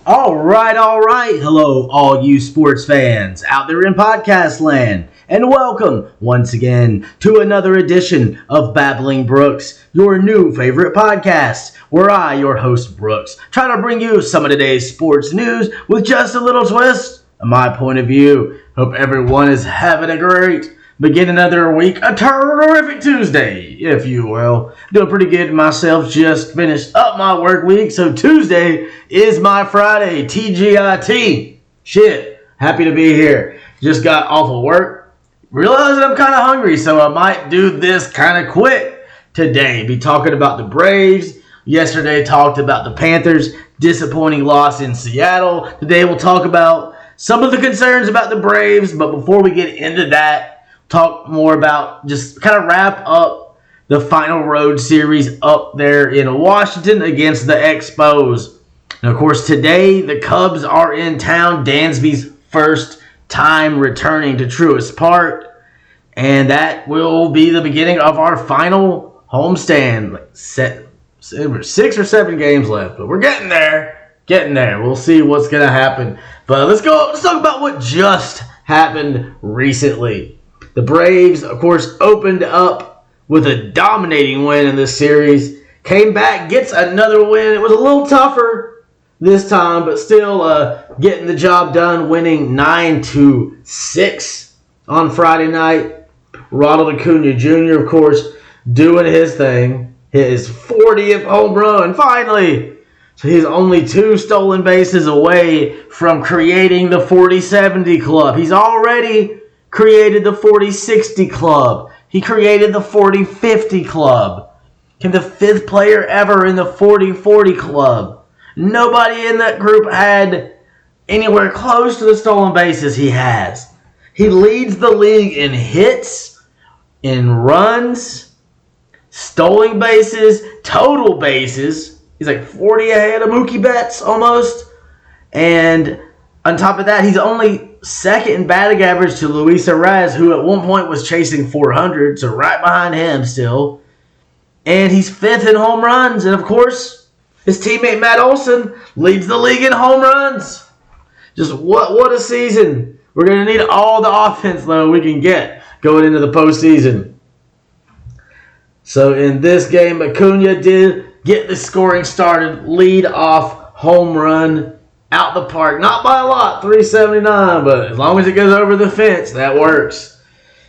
All right. Hello, all you sports fans out there in podcast land, and welcome once again to another edition of Babbling Brooks, your new favorite podcast, where I, your host Brooks, try to bring you some of today's sports news with just a little twist of my point of view. Hope everyone is having a great begin another week, a terrific Tuesday, if you will. Doing pretty good myself, just finished up my work week, so Tuesday is my Friday, TGIT. Shit, happy to be here. Just got off of work, realized I'm kind of hungry, so I might do this kind of quick today. Be talking about the Braves. Yesterday talked about the Panthers' disappointing loss in Seattle. Today we'll talk about some of the concerns about the Braves, but before we get into that, talk more about just kind of wrap up the final road series up there in Washington against the Expos. And of course, today the Cubs are in town. Dansby's first time returning to Truist Park. And that will be the beginning of our final homestand. 6 or 7 games left, but we're getting there. We'll see what's going to happen. But let's talk about what just happened recently. The Braves, of course, opened up with a dominating win in this series. Came back, gets another win. It was a little tougher this time, but still getting the job done, winning 9-6 on Friday night. Ronald Acuna Jr., of course, doing his thing. Hit his 40th home run, finally. So he's only 2 stolen bases away from creating the 40-70 club. He's already created the 40-60 club. He created the 40-50 club. Became the 5th player ever in the 40-40 club. Nobody in that group had anywhere close to the stolen bases he has. He leads the league in hits, in runs, stolen bases, total bases. He's like 40 ahead of Mookie Betts almost. And on top of that, he's only second in batting average to Luis Arraez, who at one point was chasing 400, so right behind him still. And he's 5th in home runs. And of course, his teammate Matt Olson leads the league in home runs. Just what a season. We're going to need all the offense, though, we can get going into the postseason. So in this game, Acuna did get the scoring started, lead off home run out the park. Not by a lot, 379, but as long as it goes over the fence, that works.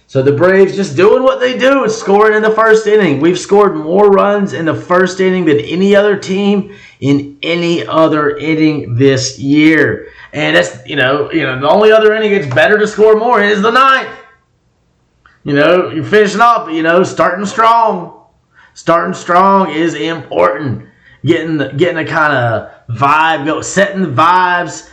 So the Braves just doing what they do and scoring in the first inning. We've scored more runs in the first inning than any other team in any other inning this year. And that's, the only other inning it's better to score more in is the 9th. You're finishing up, starting strong. Starting strong is important. Getting a kind of vibe, setting the vibes,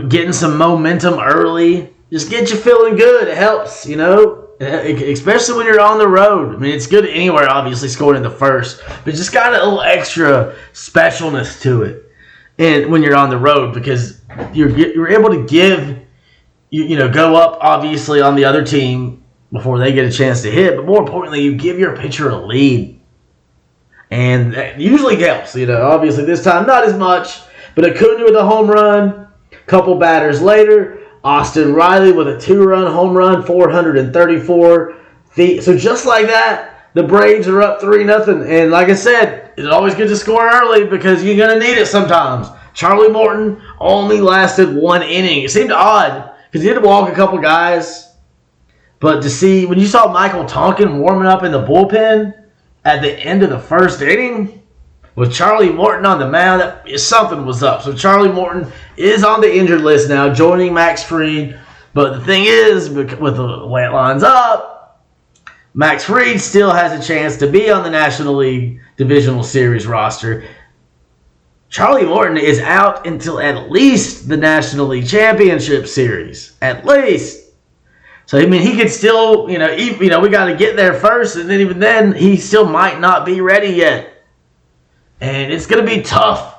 getting some momentum early. Just get you feeling good. It helps, especially when you're on the road. I mean, it's good anywhere, obviously, scoring in the first, but just got a little extra specialness to it. And when you're on the road, because you're able to give, go up, obviously, on the other team before they get a chance to hit, but more importantly, you give your pitcher a lead. And that usually helps, Obviously, this time not as much. But Acuna with a home run. Couple batters later, Austin Riley with a 2-run home run, 434 feet. So just like that, the Braves are up 3-0. And like I said, it's always good to score early because you're going to need it sometimes. Charlie Morton only lasted 1 inning. It seemed odd because he did walk a couple guys. But to see, when you saw Michael Tonkin warming up in the bullpen at the end of the first inning, with Charlie Morton on the mound, something was up. So Charlie Morton is on the injured list now, joining Max Fried. But the thing is, with the way it lines up, Max Fried still has a chance to be on the National League Divisional Series roster. Charlie Morton is out until at least the National League Championship Series. At least. So, I mean, he could still, we got to get there first, and then even then, he still might not be ready yet. And it's going to be tough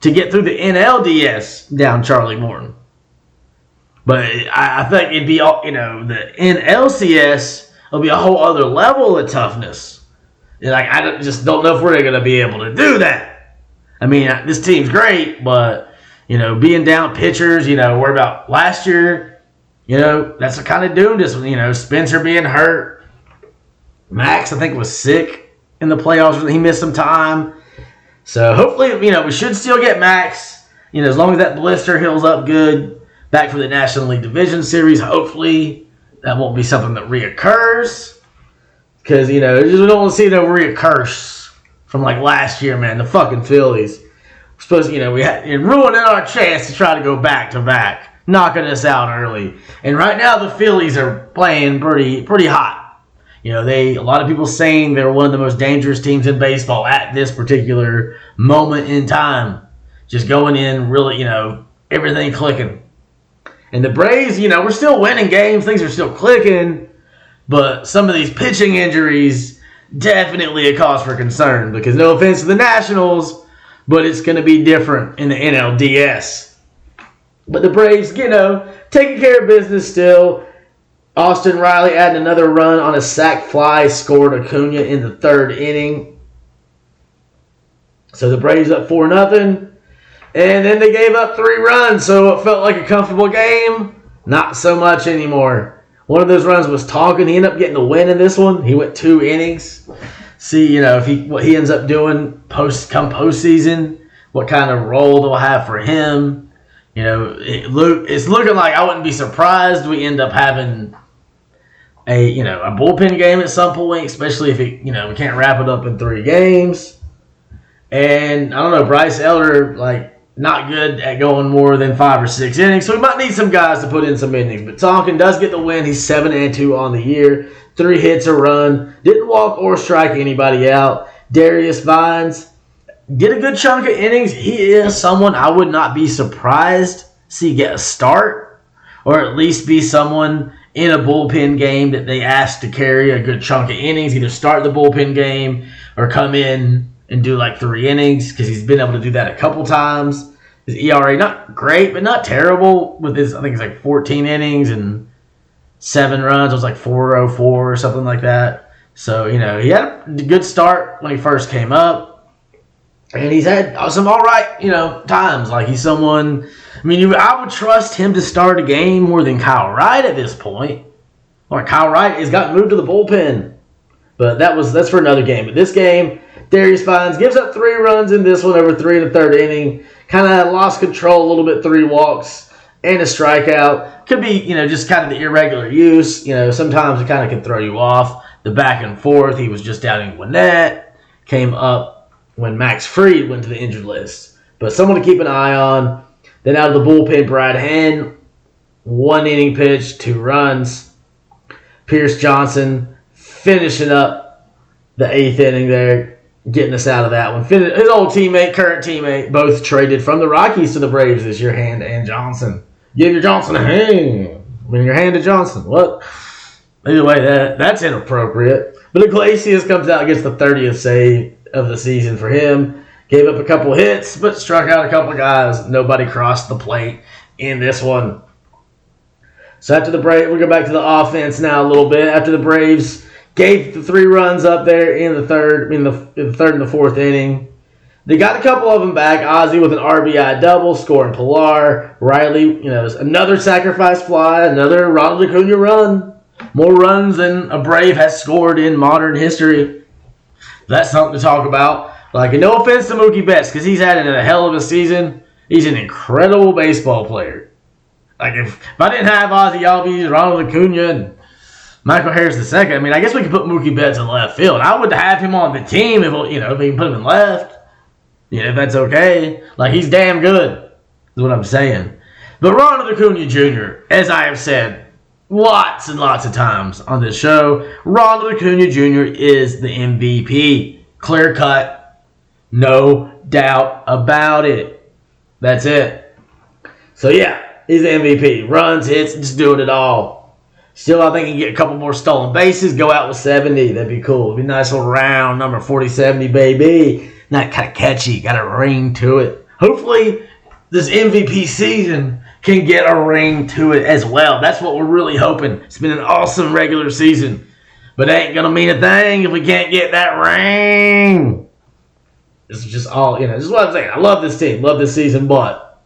to get through the NLDS down Charlie Morton. But I think it'd be, the NLCS will be a whole other level of toughness. I just don't know if we're going to be able to do that. I mean, this team's great, but being down pitchers, worry about last year, that's what kind of doomed us. Spencer being hurt. Max, I think, was sick in the playoffs. He missed some time. So hopefully, we should still get Max, as long as that blister heals up good, back for the National League Division Series. Hopefully that won't be something that reoccurs. Because, we don't want to see no reoccurrence from like last year, man. The fucking Phillies. We're supposed to, we had it ruining our chance to try to go back to back, knocking us out early. And right now the Phillies are playing pretty hot. A lot of people saying they're one of the most dangerous teams in baseball at this particular moment in time. Just going in really, everything clicking. And the Braves, we're still winning games. Things are still clicking. But some of these pitching injuries, definitely a cause for concern. Because no offense to the Nationals, but it's going to be different in the NLDS. But the Braves, taking care of business still. Austin Riley adding another run on a sac fly, scored Acuna in the third inning. So the Braves up 4-0. And then they gave up 3 runs, so it felt like a comfortable game. Not so much anymore. One of those runs was Tonkin. He ended up getting the win in this one. He went 2 innings. See, if what he ends up doing postseason, what kind of role they'll have for him. It's looking like I wouldn't be surprised we end up having a bullpen game at some point, especially if we can't wrap it up in 3 games. And I don't know, Bryce Elder, not good at going more than 5 or 6 innings, so we might need some guys to put in some innings. But Tonkin does get the win. He's 7-2 on the year, 3 hits, a run, didn't walk or strike anybody out. Darius Vines did a good chunk of innings. He is someone I would not be surprised to see get a start, or at least be someone in a bullpen game that they asked to carry a good chunk of innings, either start the bullpen game or come in and do 3 innings, because he's been able to do that a couple times. His ERA, not great, but not terrible with his, I think it's 14 innings and 7 runs. It was 4.04 or something like that. So, he had a good start when he first came up. And he's had some all right, times. He's someone, I would trust him to start a game more than Kyle Wright at this point. Kyle Wright has gotten moved to the bullpen. But that's for another game. But this game, Darius Vines gives up 3 runs in this one over 3 in the third inning. Kind of lost control a little bit, 3 walks and a strikeout. Could be, just kind of the irregular use. Sometimes it kind of can throw you off. The back and forth. He was just down in Gwinnett. Came up when Max Fried went to the injured list. But someone to keep an eye on. Then out of the bullpen, Brad Hand. 1 inning pitch, 2 runs. Pierce Johnson finishing up the 8th inning there. Getting us out of that one. His old teammate, current teammate, both traded from the Rockies to the Braves this year, Hand and Johnson. Give your Johnson a hand. Your hand to Johnson. What? Either way, that's inappropriate. But Iglesias comes out and gets the 30th save of the season for him. Gave up a couple hits, but struck out a couple guys. Nobody crossed the plate in this one. So after the Braves, we'll go back to the offense now a little bit. After the Braves gave the 3 runs up there in the third and the 4th inning. They got a couple of them back. Ozzie with an RBI double, scoring Pilar. Riley, another sacrifice fly, another Ronald Acuna run. More runs than a Brave has scored in modern history. That's something to talk about. No offense to Mookie Betts, because he's had a hell of a season. He's an incredible baseball player. If I didn't have Ozzie Albies, Ronald Acuna, and Michael Harris II, I guess we could put Mookie Betts in left field. I would have him on the team if we can put him in left. If that's okay. He's damn good, is what I'm saying. But Ronald Acuna Jr., as I have said lots and lots of times on this show, Ronald Acuna Jr. is the MVP. Clear cut. No doubt about it. That's it. So, yeah, he's the MVP. Runs, hits, just doing it all. Still, I think he can get a couple more stolen bases, go out with 70. That'd be cool. It'd be a nice little round number 40-70, baby. Not kind of catchy. Got a ring to it. Hopefully, this MVP season can get a ring to it as well. That's what we're really hoping. It's been an awesome regular season. But it ain't going to mean a thing if we can't get that ring. This is just all, this is what I'm saying. I love this team. Love this season, but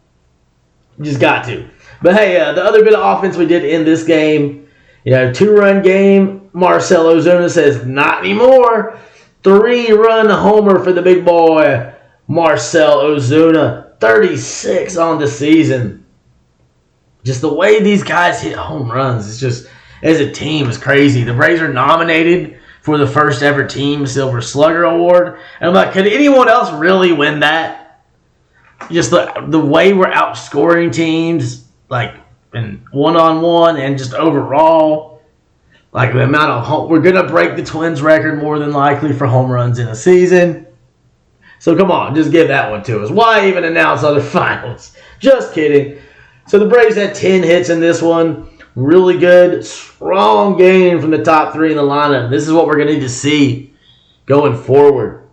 You just got to. But hey, the other bit of offense we did in this game, 2-run game. Marcell Ozuna says, not anymore. 3-run homer for the big boy, Marcell Ozuna. 36 on the season. Just the way these guys hit home runs, it's just, as a team, is crazy. The Braves are nominated for the first ever Team Silver Slugger Award. And I'm like, could anyone else really win that? Just the way we're outscoring teams, like in one-on-one and just overall. Like the amount of we're going to break the Twins record more than likely for home runs in a season. So come on, just give that one to us. Why even announce other finals? Just kidding. So the Braves had 10 hits in this one. Really good, strong game from the top 3 in the lineup. This is what we're going to need to see going forward.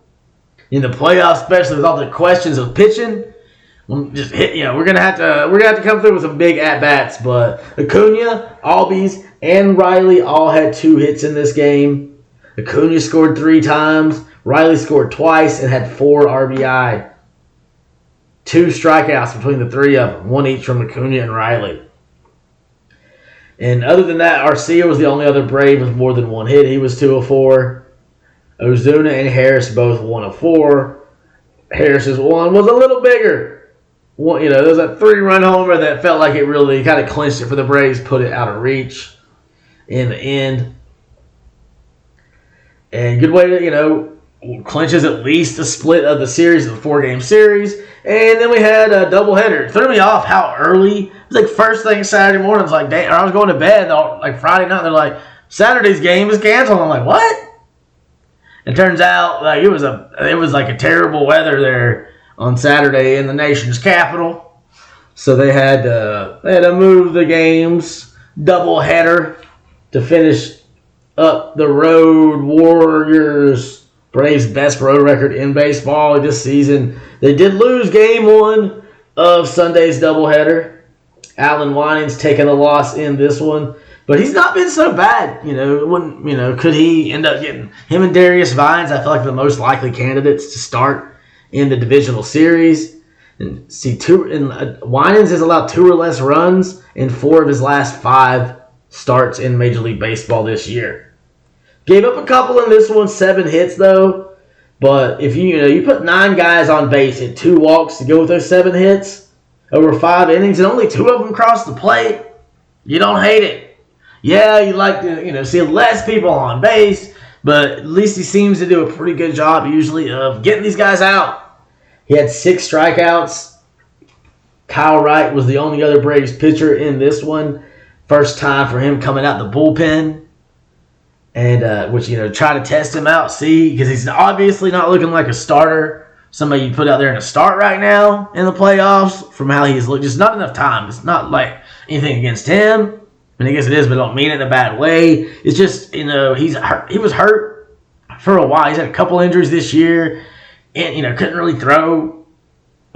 In the playoffs, especially with all the questions of pitching, just hit, we're gonna have to come through with some big at-bats. But Acuna, Albies, and Riley all had 2 hits in this game. Acuna scored 3 times. Riley scored twice and had 4 RBI. 2 strikeouts between the 3 of them, 1 each from Acuna and Riley. And other than that, Arcia was the only other Brave with more than 1 hit. He was 2 of 4. Ozuna and Harris both 1 of 4. Harris's one was a little bigger. There was a 3-run homer that felt like it really kind of clinched it for the Braves, put it out of reach in the end. And good way to, clinches at least a split of the series, of the 4-game series. And then we had a doubleheader. It threw me off how early. It was like first thing Saturday morning. It was like, I was going to bed like Friday night. They're like, Saturday's game is canceled. I'm like, what? It turns out like it was like a terrible weather there on Saturday in the nation's capital. So they had to move the games doubleheader to finish up the road Warriors. Braves' best road record in baseball this season. They did lose game 1 of Sunday's doubleheader. Alan Winans taking a loss in this one. But he's not been so bad. Could he end up getting him and Darius Vines? I feel like the most likely candidates to start in the divisional series. And Winans has allowed 2 or less runs in 4 of his last 5 starts in Major League Baseball this year. Gave up a couple in this one, 7 hits though. But if you put 9 guys on base and 2 walks to go with those 7 hits over 5 innings, and only 2 of them cross the plate, you don't hate it. Yeah, you like to see less people on base, but at least he seems to do a pretty good job usually of getting these guys out. He had 6 strikeouts. Kyle Wright was the only other Braves pitcher in this one. First time for him coming out the bullpen. And which try to test him out, see, because he's obviously not looking like a starter. Somebody you put out there in a start right now in the playoffs. From how he's looked, just not enough time. It's not like anything against him. I guess it is, but I don't mean it in a bad way. It's just he's hurt. He was hurt for a while. He's had a couple injuries this year, and couldn't really throw.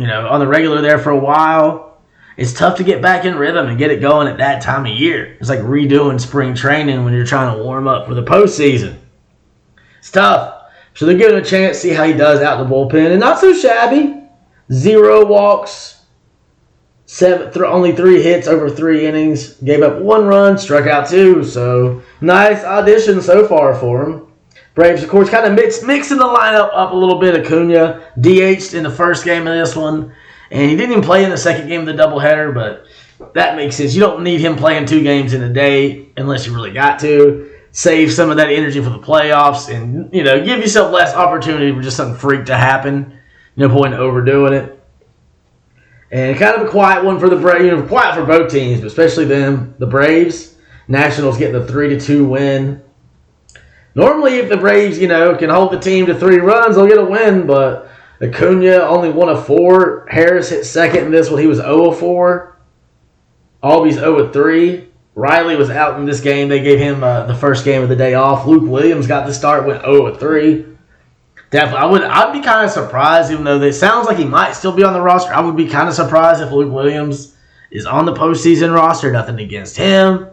On the regular there for a while. It's tough to get back in rhythm and get it going at that time of year. It's like redoing spring training when you're trying to warm up for the postseason. It's tough. So they're giving him a chance to see how he does out in the bullpen. And not so shabby. 0 walks. Only 3 hits over 3 innings. Gave up 1 run, struck out 2. So nice audition so far for him. Braves, of course, kind of mixing the lineup up a little bit. Acuna DH'd in the first game of this one. And he didn't even play in the second game of the doubleheader, but that makes sense. You don't need him playing 2 games in a day unless you really got to. Save some of that energy for the playoffs and, give yourself less opportunity for just some freak to happen. No point in overdoing it. And kind of a quiet one for the Braves. Quiet for both teams, but especially them, the Braves. Nationals getting the 3-2 win. Normally, if the Braves, can hold the team to 3 runs, they'll get a win, but Acuna only 1 of 4. Harris hit second in this one. He was 0 of 4. Albies 0 of 3. Riley was out in this game. They gave him the first game of the day off. Luke Williams got the start, went 0 of 3. Definitely, I'd be kind of surprised, even though it sounds like he might still be on the roster. I would be kind of surprised if Luke Williams is on the postseason roster. Nothing against him,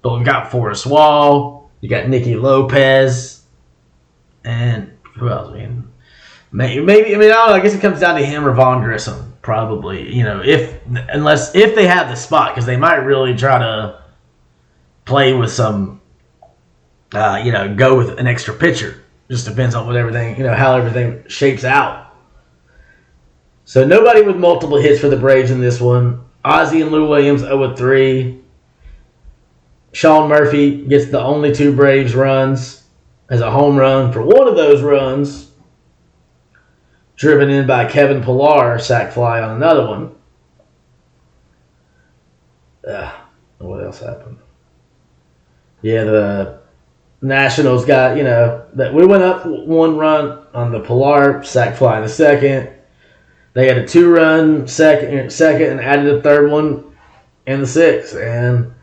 but we've got Forrest Wall. You got Nicky Lopez, and who else? Maybe I mean, I don't know. I guess it comes down to him or Vaughn Grissom, probably. If they have the spot, because they might really try to play with some, go with an extra pitcher. Just depends on what everything, how everything shapes out. So nobody with multiple hits for the Braves in this one. Ozzie and Lou Williams 0-3. Sean Murphy gets the only 2 Braves runs as a home run for one of those runs. Driven in by Kevin Pillar, sac fly on another one. What else happened? Yeah, the Nationals got, that we went up 1 run on the Pillar sac fly in the second. They had a 2-run second and added a 3rd one in the 6th. And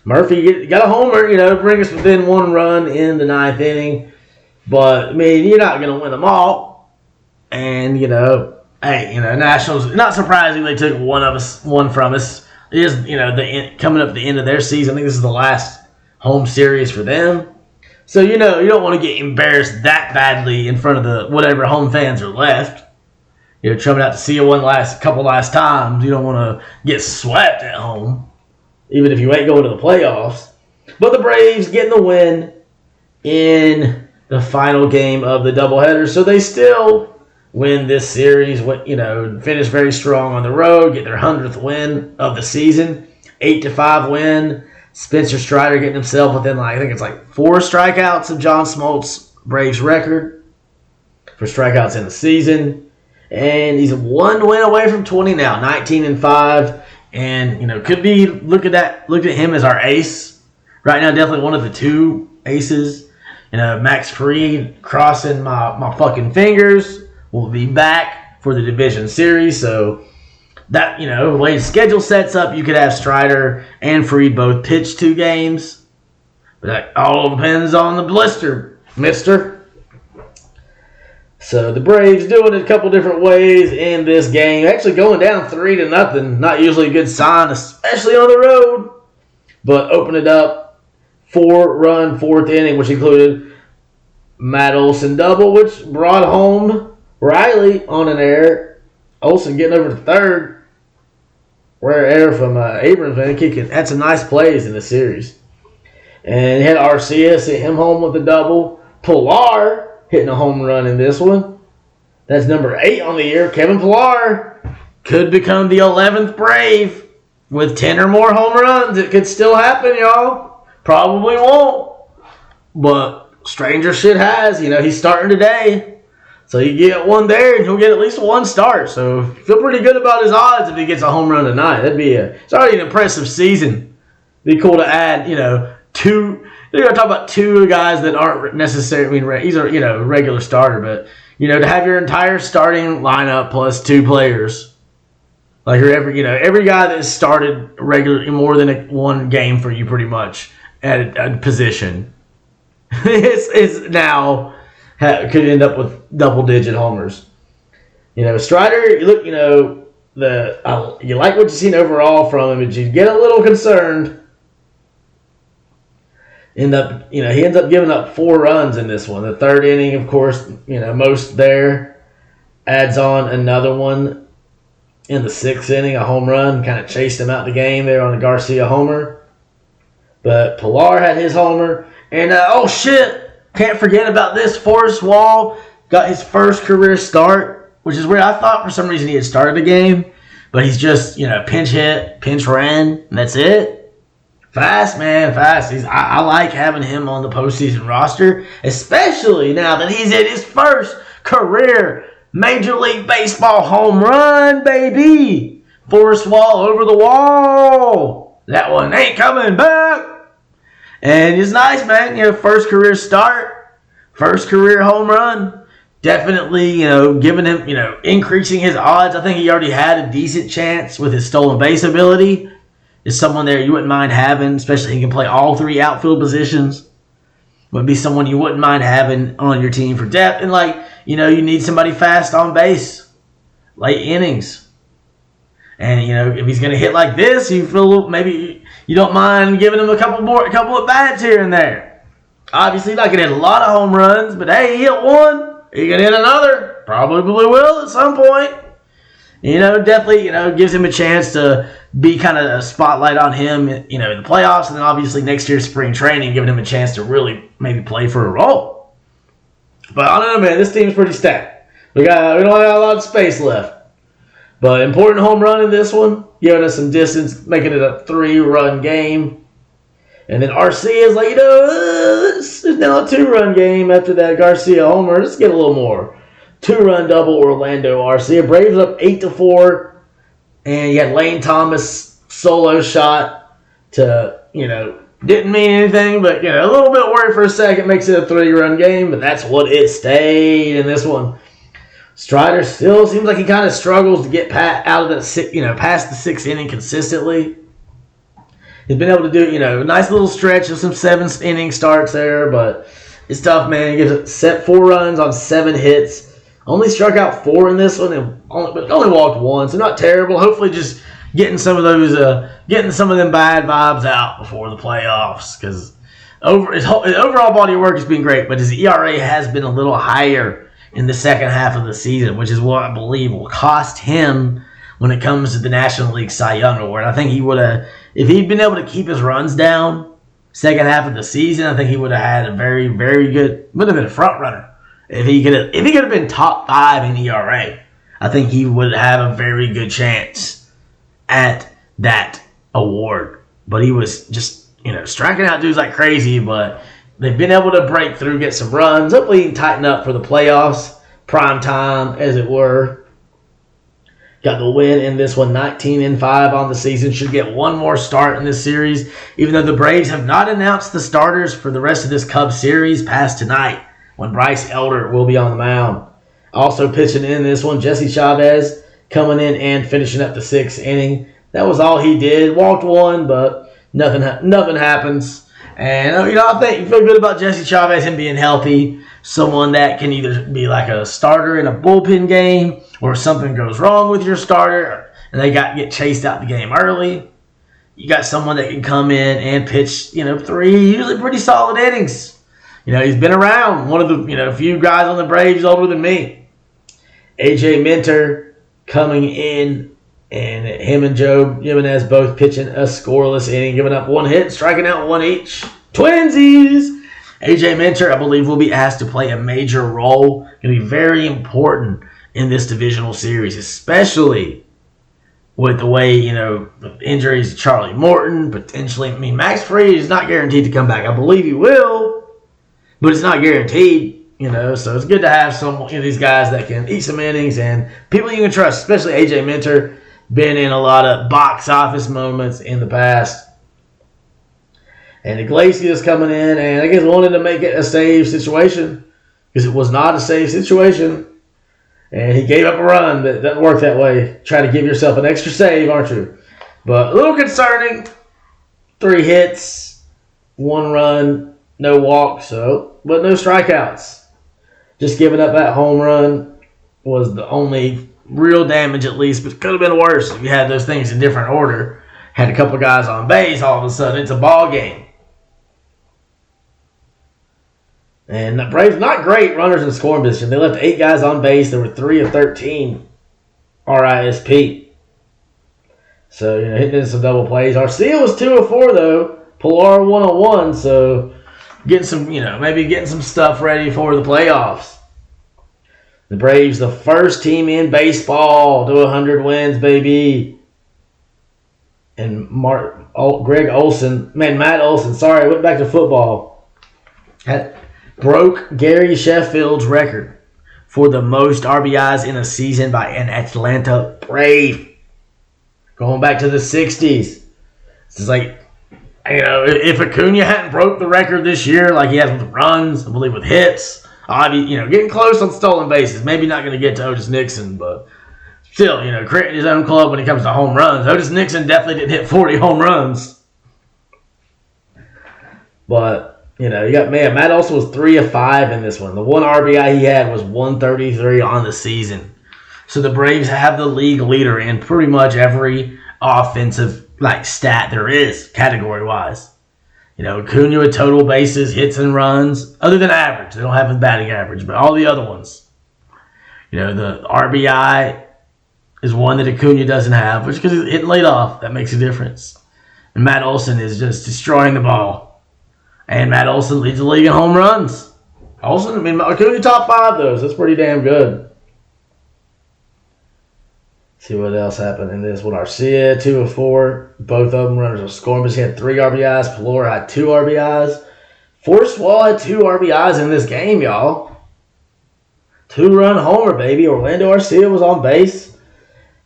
Murphy got a homer, bring us within 1 run in the 9th inning. But, I mean, you're not going to win them all. And, Nationals, not surprising they took one from us. It is, coming up the end of their season. I think this is the last home series for them. So, you don't want to get embarrassed that badly in front of the whatever home fans are left. Coming out to see you couple last times. You don't want to get swept at home, even if you ain't going to the playoffs. But the Braves getting the win in the final game of the doubleheader. So they still win this series, finish very strong on the road, get their 100th win of the season, 8-5 win. Spencer Strider getting himself within, I think it's 4 strikeouts of John Smoltz' Braves record for strikeouts in the season. And he's 1 win away from 20 now, 19-5. And, could be, look at him as our ace. Right now, definitely one of the 2 aces. Max Fried crossing my fucking fingers. Will be back for the division series, so that, the way the schedule sets up, you could have Strider and Fried both pitch 2 games. But that all depends on the blister, mister. So the Braves doing it a couple different ways in this game. Actually going down 3-0, not usually a good sign, especially on the road. But open it up, 4-run 4th inning, which included Matt Olson double, which brought home Riley on an error. Olson getting over to 3rd. Rare error from Abrams, man. Had some nice plays in the series. And he had Arcia hit him home with a double. Pillar hitting a home run in this one. That's number 8 on the year. Kevin Pillar could become the 11th Brave with 10 or more home runs. It could still happen, y'all. Probably won't. But stranger shit has. He's starting today. So you get one there, and he'll get at least 1 start. So feel pretty good about his odds if he gets a home run tonight. It's already an impressive season. It'd be cool to add, 2. You're going to talk about 2 guys that aren't necessarily. I mean, he's a regular starter, but to have your entire starting lineup plus 2 players, like every guy that has started regularly more than 1 game for you, pretty much at a position, is now. Could end up with double-digit homers. Strider, you look, you like what you've seen overall from him, but you get a little concerned. He ends up giving up 4 runs in this one. The 3rd inning, of course, most there. Adds on another one in the 6th inning, a home run, kind of chased him out the game there on a Garcia homer. But Pillar had his homer, and oh shit. Can't forget about this. Forrest Wall got his first career start, which is weird. I thought for some reason he had started a game, but he's just, pinch hit, pinch ran, and that's it. Fast, man, fast. I like having him on the postseason roster, especially now that he's in his first career Major League Baseball home run, baby. Forrest Wall over the wall. That one ain't coming back. And it's nice, man. First career start, first career home run. Definitely, giving him, increasing his odds. I think he already had a decent chance with his stolen base ability. Is someone there you wouldn't mind having, especially he can play all 3 outfield positions. Would be someone you wouldn't mind having on your team for depth. And you need somebody fast on base, late innings. And, if he's going to hit like this, you feel maybe you don't mind giving him a couple of bats here and there. Obviously, not going to hit a lot of home runs, but hey, he hit 1. He can hit another. probably will at some point. Definitely, gives him a chance to be kind of a spotlight on him, in the playoffs, and then obviously next year's spring training, giving him a chance to really maybe play for a role. But I don't know, man. This team's pretty stacked. We don't have a lot of space left. But important home run in this one, giving us some distance, making it a 3-run game. And then Arcia is like, it's now a 2-run game after that Garcia homer. Let's get a little more. 2-run double Orlando Arcia. Braves up 8-4. And you got Lane Thomas solo shot to, didn't mean anything, but, a little bit worried for a second. Makes it a 3-run game, but that's what it stayed in this one. Strider still seems like he kind of struggles to get out of the past the 6th inning consistently. He's been able to do a nice little stretch of some 7th inning starts there, but it's tough, man. He gives it set 4 runs on 7 hits. Only struck out 4 in this one, and only walked 1, so not terrible. Hopefully, just getting some of them bad vibes out before the playoffs, because his overall body of work has been great, but his ERA has been a little higher in the second half of the season, which is what I believe will cost him when it comes to the National League Cy Young Award. I think he would have, if he'd been able to keep his runs down second half of the season, I think he would have had a very, very good, would have been a front runner. If he could have been top 5 in ERA, I think he would have a very good chance at that award. But he was just, striking out dudes like crazy, but they've been able to break through, get some runs. Hopefully, he can tighten up for the playoffs. Prime time, as it were. Got the win in this one, 19-5 on the season. Should get one more start in this series, even though the Braves have not announced the starters for the rest of this Cubs series past tonight, when Bryce Elder will be on the mound. Also pitching in this one, Jesse Chavez coming in and finishing up the 6th inning. That was all he did. Walked 1, but nothing happens. And, I think you feel good about Jesse Chavez, him being healthy. Someone that can either be like a starter in a bullpen game, or if something goes wrong with your starter and they get chased out the game early, you got someone that can come in and pitch, 3 usually pretty solid innings. He's been around. One of the, few guys on the Braves older than me. AJ Minter coming in, and him and Joe Jimenez both pitching a scoreless inning, giving up 1 hit, striking out 1 each. Twinsies! AJ Minter, I believe, will be asked to play a major role. Going to be very important in this divisional series, especially with the way, the injuries to Charlie Morton, potentially. Max Fried is not guaranteed to come back. I believe he will, but it's not guaranteed, So it's good to have some of these guys that can eat some innings and people you can trust, especially AJ Minter. Been in a lot of box office moments in the past. And Iglesias coming in, and I guess wanted to make it a save situation, because it was not a save situation. And he gave up a run. That doesn't work that way. Try to give yourself an extra save, aren't you? But a little concerning. 3 hits, 1 run, no walks, but no strikeouts. Just giving up that home run was the only real damage, at least, but it could have been worse if you had those things in different order. Had a couple guys on base, all of a sudden it's a ball game. And the Braves, not great runners in scoring position. They left 8 guys on base. There were 3 of 13 RISP. So, hitting in some double plays. Arcia was 2 of 4, though. Pilar 1 of 1. So, getting some, maybe getting some stuff ready for the playoffs. The Braves, the first team in baseball to 100 wins, baby. And Matt Olson, went back to football. Broke Gary Sheffield's record for the most RBIs in a season by an Atlanta Brave. Going back to the 60s. It's like, if Acuna hadn't broke the record this year like he has with runs, I believe with hits, getting close on stolen bases. Maybe not going to get to Otis Nixon, but still, creating his own club when it comes to home runs. Otis Nixon definitely didn't hit 40 home runs. But, you got, Matt Olson was 3 of 5 in this one. The 1 RBI he had was 133 on the season. So the Braves have the league leader in pretty much every offensive stat there is, category-wise. Acuna with total bases, hits and runs, other than average. They don't have a batting average, but all the other ones. The RBI is one that Acuna doesn't have, which because he's hitting late off, that makes a difference. And Matt Olson is just destroying the ball. And Matt Olson leads the league in home runs. Acuna top 5 those. That's pretty damn good. See what else happened in this one. Arcia, 2 of 4. Both of them runners are scoring, but he had 3 RBIs. Pelora had 2 RBIs. Forswell had 2 RBIs in this game, y'all. 2-run homer, baby. Orlando Arcia was on base.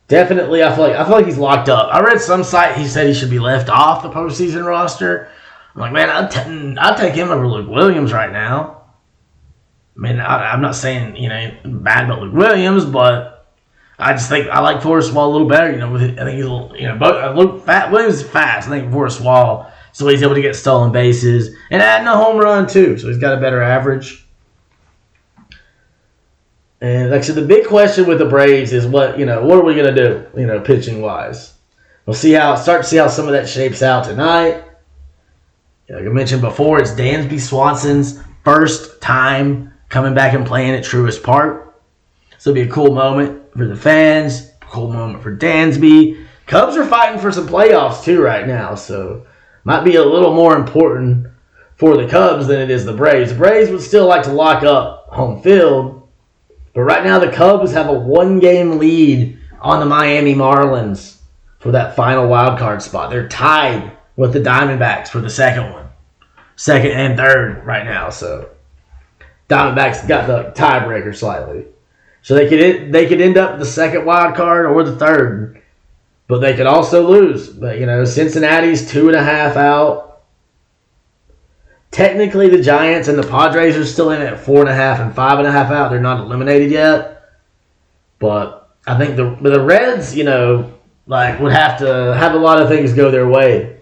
Definitely, I feel like he's locked up. I read some site he said he should be left off the postseason roster. I'm like, man, I'd take him over Luke Williams right now. I mean, I'm not saying bad about Luke Williams, but I just think I like Forswell a little better. I think he's a little, Williams is fast. I think Forswell, so he's able to get stolen bases and adding a home run too. So he's got a better average. And like I said, the big question with the Braves is what are we gonna do? Pitching wise, we'll start to see how some of that shapes out tonight. Like I mentioned before, it's Dansby Swanson's first time coming back and playing at Truist Park. So it'll be a cool moment for the fans, a cool moment for Dansby. Cubs are fighting for some playoffs too right now, so might be a little more important for the Cubs than it is the Braves. The Braves would still like to lock up home field. But right now, the Cubs have a 1-game lead on the Miami Marlins for that final wild card spot. They're tied with the Diamondbacks for the second one. Second and third right now. So Diamondbacks got the tiebreaker slightly. So they could end up the second wild card or the third. But they could also lose. But, Cincinnati's 2.5 out. Technically, the Giants and the Padres are still in at 4.5 and 5.5 out. They're not eliminated yet. But I think the Reds, would have to have a lot of things go their way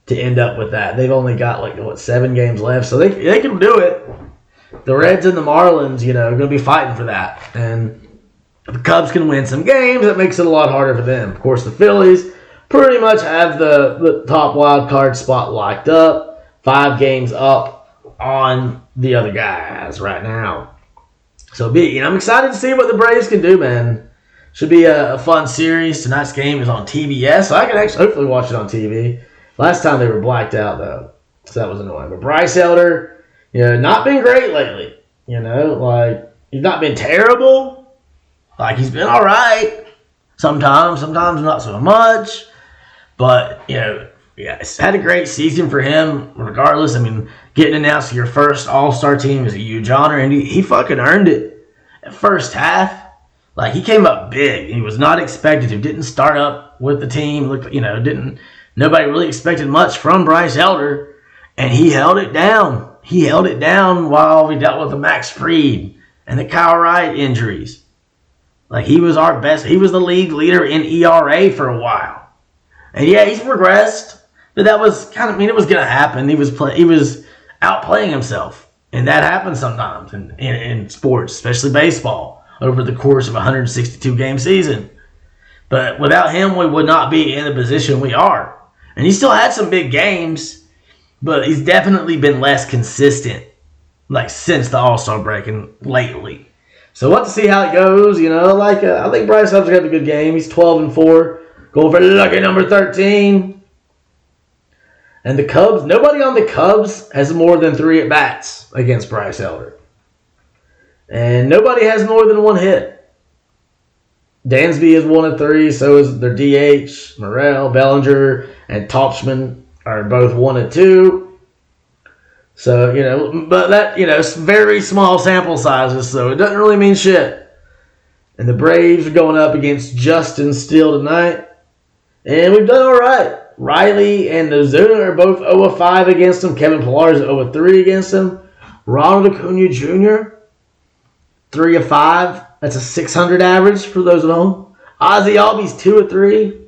to end up with that. They've only got, 7 games left. So they can do it. The Reds and the Marlins, are going to be fighting for that. And if the Cubs can win some games, that makes it a lot harder for them. Of course, the Phillies pretty much have the top wild card spot locked up. 5 games up on the other guys right now. So I'm excited to see what the Braves can do, man. Should be a fun series. Tonight's game is on TBS, so I can actually hopefully watch it on TV. Last time they were blacked out, though, so that was annoying. But Bryce Elder, not been great lately. He's not been terrible. He's been all right. Sometimes not so much. But, it's had a great season for him, regardless. Getting announced to your first All-Star team is a huge honor, and he fucking earned it. At first half, he came up big. He was not expected to. Didn't start up with the team. Nobody really expected much from Bryce Elder, and he held it down. He held it down while we dealt with the Max Fried and the Kyle Wright injuries. He was our best. He was the league leader in ERA for a while. And yeah, he's regressed. But that was it was going to happen. He was outplaying himself. And that happens sometimes in sports, especially baseball, over the course of a 162-game season. But without him, we would not be in the position we are. And he still had some big games, but he's definitely been less consistent, since the All-Star break and lately. So we'll have to see how it goes. I think Bryce Elder's got a good game. He's 12-4, going for lucky number 13. And the Cubs, nobody on the Cubs has more than 3 at-bats against Bryce Elder. And nobody has more than 1 hit. Dansby is 1 of 3, so is their DH. Morel, Bellinger, and Topchman are both 1 of 2. So, but that, it's very small sample sizes, so it doesn't really mean shit. And the Braves are going up against Justin Steele tonight. And we've done all right. Riley and Ozuna are both 0 of 5 against him. Kevin Pillar is 0 of 3 against him. Ronald Acuna Jr., 3 of 5. That's a 600 average for those at home. Ozzie Albies 2 of 3.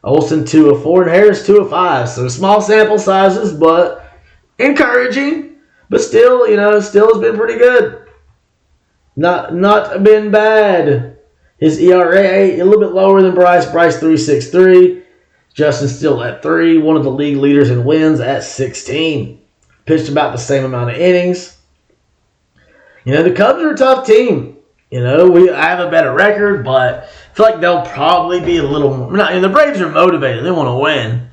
Olson 2 of 4. And Harris 2 of 5. So small sample sizes, but encouraging. But still, still has been pretty good. Not been bad. His ERA a little bit lower than Bryce. Bryce 3.63. Justin Steele at 3, one of the league leaders in wins at 16. Pitched about the same amount of innings. The Cubs are a tough team. I have a better record, but I feel like they'll probably be a little more. The Braves are motivated. They want to win.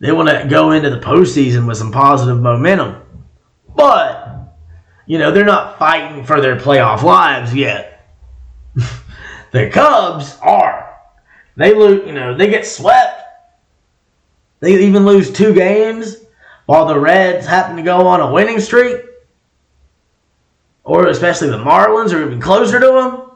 They want to go into the postseason with some positive momentum. But, they're not fighting for their playoff lives yet. The Cubs are. They lose, they get swept. They even lose 2 games while the Reds happen to go on a winning streak. Or especially the Marlins are even closer to them.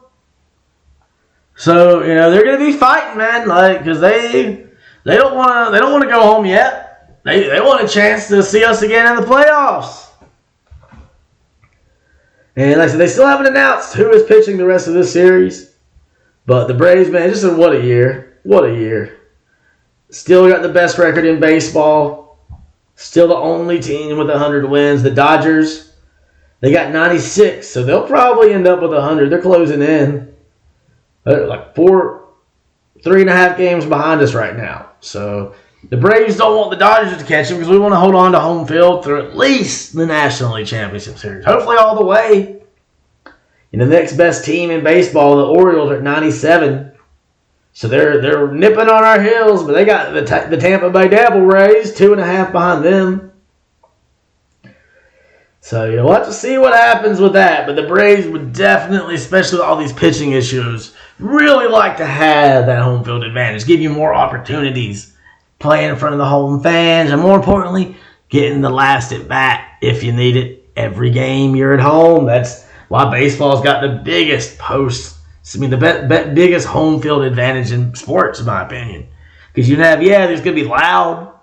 So, they're going to be fighting, man, because they don't want to go home yet. They want a chance to see us again in the playoffs. And like I said, they still haven't announced who is pitching the rest of this series. But the Braves, man, just what a year. What a year. Still got the best record in baseball. Still the only team with 100 wins. The Dodgers, they got 96, so they'll probably end up with 100. They're closing in. They're like 3.5 games behind us right now. So the Braves don't want the Dodgers to catch them because we want to hold on to home field through at least the National League Championship Series. Hopefully all the way. The next best team in baseball, the Orioles, are at 97. So they're nipping on our heels, but they got the Tampa Bay Devil Rays 2.5 behind them. So we'll have to see what happens with that. But the Braves would definitely, especially with all these pitching issues, really like to have that home field advantage. Give you more opportunities playing in front of the home fans. And more importantly, getting the last at bat if you need it. Every game you're at home. That's why baseball's got the biggest the biggest home field advantage in sports, in my opinion. Because there's going to be loud.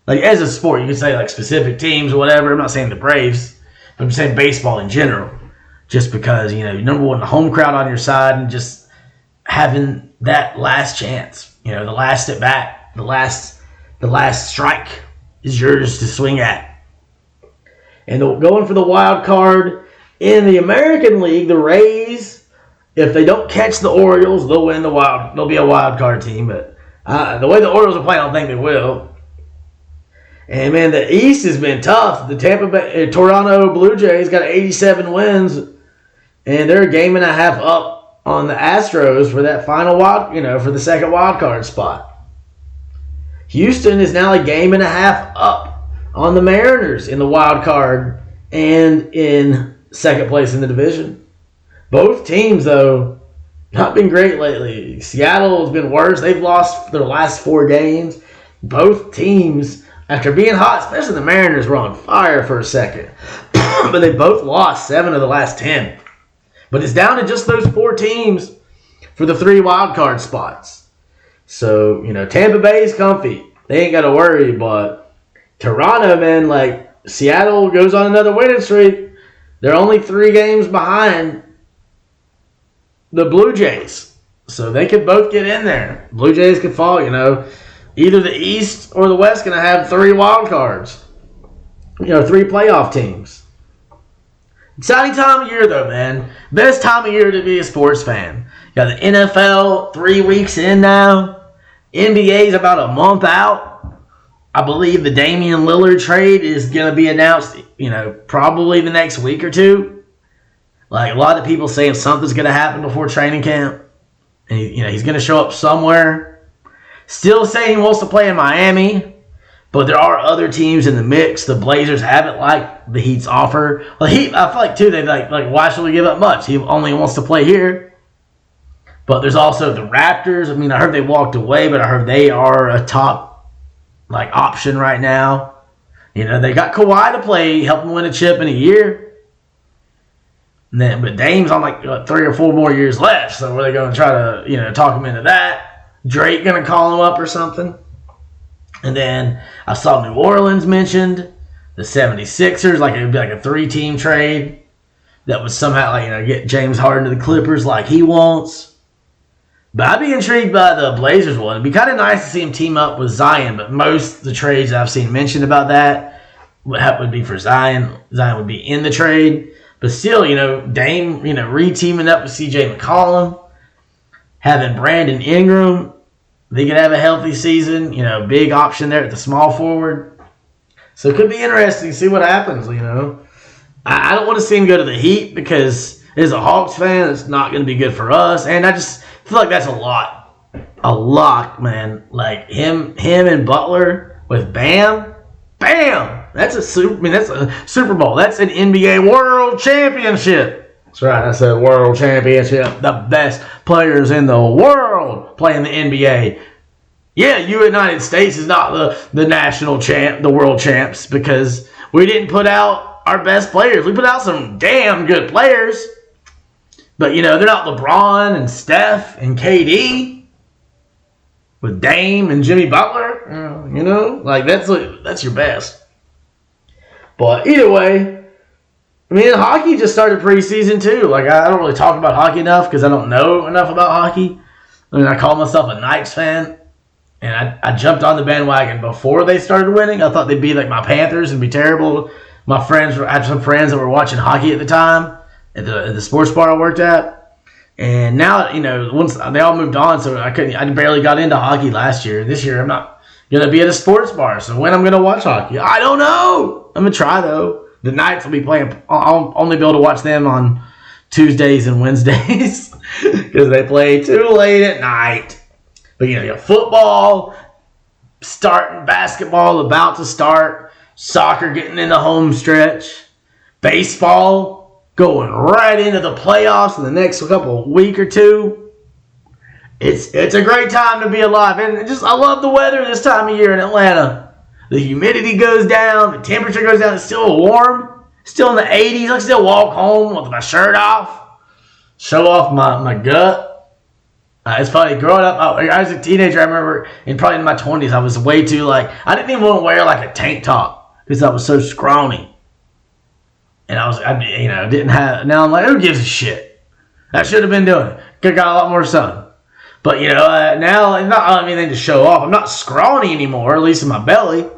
Like, as a sport, you can say, like, specific teams or whatever. I'm not saying the Braves. But I'm saying baseball in general. Just because, number one, the home crowd on your side and just having that last chance. The last at bat, the last strike is yours to swing at. And going for the wild card in the American League, the Rays, if they don't catch the Orioles, they'll win they'll be a wild card team. But the way the Orioles are playing, I don't think they will. And, man, the East has been tough. The Toronto Blue Jays got 87 wins, and they're a game and a half up on the Astros for that final for the second wild card spot. Houston is now a game and a half up on the Mariners in the wild card and in second place in the division. Both teams, though, not been great lately. Seattle has been worse. They've lost their last 4 games. Both teams, after being hot, especially the Mariners, were on fire for a second. But they both lost 7 of the last 10. But it's down to just those 4 teams for the 3 wild card spots. So, Tampa Bay's comfy. They ain't got to worry. But Toronto, man, Seattle goes on another winning streak. They're only 3 games behind the Blue Jays. So they could both get in there. Blue Jays could fall, Either the East or the West going to have 3 wild cards. 3 playoff teams. Exciting time of year, though, man. Best time of year to be a sports fan. You got the NFL 3 weeks in now. NBA's about a month out. I believe the Damian Lillard trade is going to be announced, probably the next week or 2. A lot of people saying something's going to happen before training camp. And, he's going to show up somewhere. Still saying he wants to play in Miami. But there are other teams in the mix. The Blazers haven't liked the Heat's offer. Well, Heat, I feel like, too, they why should we give up much? He only wants to play here. But there's also the Raptors. I heard they walked away, but I heard they are a top, option right now. They got Kawhi to play, help them win a chip in a year. But Dame's on 3 or 4 more years left. So were they going to try to, talk him into that? Drake going to call him up or something? And then I saw New Orleans mentioned. The 76ers, it would be a 3-team trade. That would somehow, get James Harden to the Clippers like he wants. But I'd be intrigued by the Blazers one. It'd be kind of nice to see him team up with Zion. But most of the trades I've seen mentioned about that would be for Zion. Zion would be in the trade. But still, Dame, re-teaming up with C.J. McCollum, having Brandon Ingram, they could have a healthy season, big option there at the small forward. So it could be interesting to see what happens, I don't want to see him go to the Heat because as a Hawks fan, it's not going to be good for us. And I just feel like that's a lot, man. Like him and Butler with Bam. That's a Super Bowl. That's an NBA World Championship. That's right. That's a World Championship. The best players in the world playing the NBA. Yeah, United States is not the national champ, the world champs, because we didn't put out our best players. We put out some damn good players. But, they're not LeBron and Steph and KD with Dame and Jimmy Butler. Like that's your best. But either way, hockey just started preseason too. Like I don't really talk about hockey enough because I don't know enough about hockey. I call myself a Knights fan. And I jumped on the bandwagon before they started winning. I thought they'd be like my Panthers and be terrible. I had some friends that were watching hockey at the time at the sports bar I worked at. And now, once they all moved on, so I barely got into hockey last year. This year, I'm not going to be at a sports bar. So when I'm going to watch hockey, I don't know. I'm going to try, though. The Knights will be playing. I'll only be able to watch them on Tuesdays and Wednesdays because they play too late at night. But, you have football starting, basketball about to start, soccer getting in the home stretch, baseball going right into the playoffs in the next week or two. It's a great time to be alive. And I love the weather this time of year in Atlanta. The humidity goes down, the temperature goes down, it's still warm, still in the 80s. I can still walk home with my shirt off, show off my gut. It's funny, growing up, I was a teenager, I remember, probably in my 20s, I was way too, I didn't even want to wear, a tank top, because I was so scrawny. And didn't have, now I'm like, who gives a shit? I should have been doing it. Could have got a lot more sun. But, now, it's not anything to show off. I'm not scrawny anymore, at least in my belly.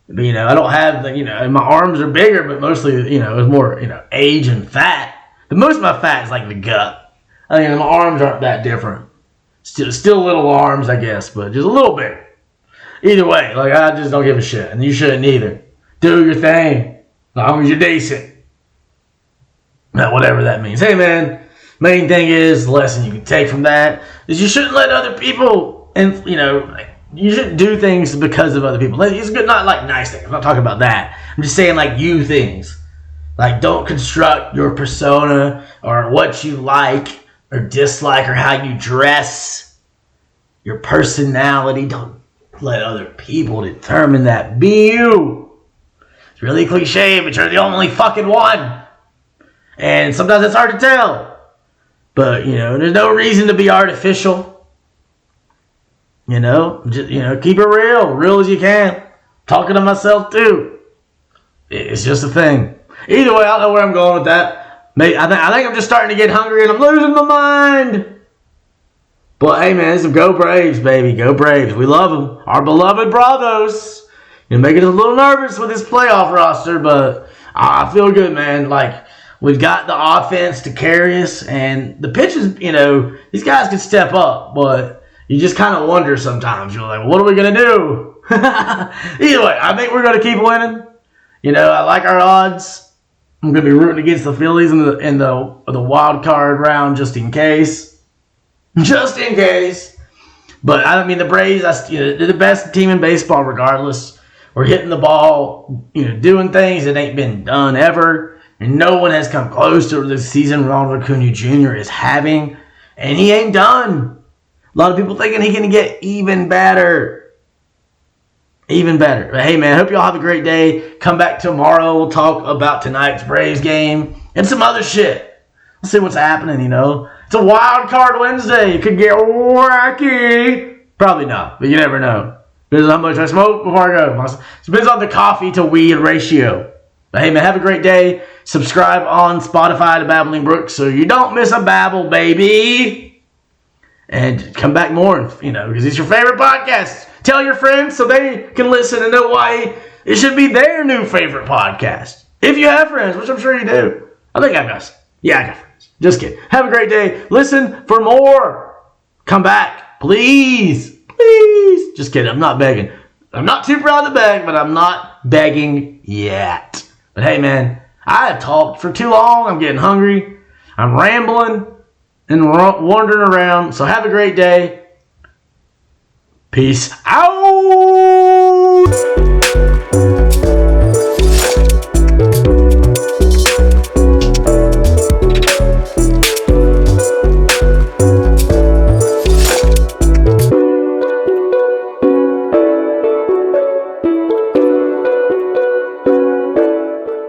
But, I don't have, my arms are bigger, but mostly, it's more, age and fat. But most of my fat is, the gut. My arms aren't that different. Still little arms, I guess, but just a little bit. Either way, I just don't give a shit. And you shouldn't either. Do your thing. As long as you're decent. Now, whatever that means. Hey, man, main thing is, the lesson you can take from that is you shouldn't let other people, and you shouldn't do things because of other people. It's good, not nice things. I'm not talking about that. I'm just saying you things. Don't construct your persona or what you like or dislike or how you dress, your personality. Don't let other people determine that. Be you. It's really cliche, but you're the only fucking one. And sometimes it's hard to tell. But, there's no reason to be artificial. Just, keep it real as you can. Talking to myself too. It's just a thing. Either way, I don't know where I'm going with that. I think I'm just starting to get hungry and I'm losing my mind. But hey, man, go Braves, baby. Go Braves. We love them. Our beloved Bravos. Making us a little nervous with this playoff roster, but I feel good, man. We've got the offense to carry us, and the pitches, these guys can step up, but you just kind of wonder sometimes. You're like, what are we going to do? Either way, I think we're going to keep winning. I like our odds. I'm going to be rooting against the Phillies in the wild card round just in case. Just in case. But, the Braves, they're the best team in baseball regardless. We're hitting the ball, doing things that ain't been done ever. And no one has come close to the season Ronald Acuna Jr. is having. And he ain't done. A lot of people thinking he can get even better. Even better. But hey, man, hope y'all have a great day. Come back tomorrow. We'll talk about tonight's Braves game and some other shit. We'll see what's happening, It's a wild card Wednesday. It could get wacky. Probably not, but you never know. Depends on how much I smoke before I go. It depends on the coffee to weed ratio. But hey, man, have a great day. Subscribe on Spotify to Babbling Brooks so you don't miss a babble, baby. And come back more, because it's your favorite podcast. Tell your friends so they can listen and know why it should be their new favorite podcast. If you have friends, which I'm sure you do. I think I've got some. Yeah, I got friends. Just kidding. Have a great day. Listen for more. Come back. Please. Please. Just kidding. I'm not begging. I'm not too proud to beg, but I'm not begging yet. But hey, man, I have talked for too long. I'm getting hungry. I'm rambling and wandering around. So have a great day. Peace out.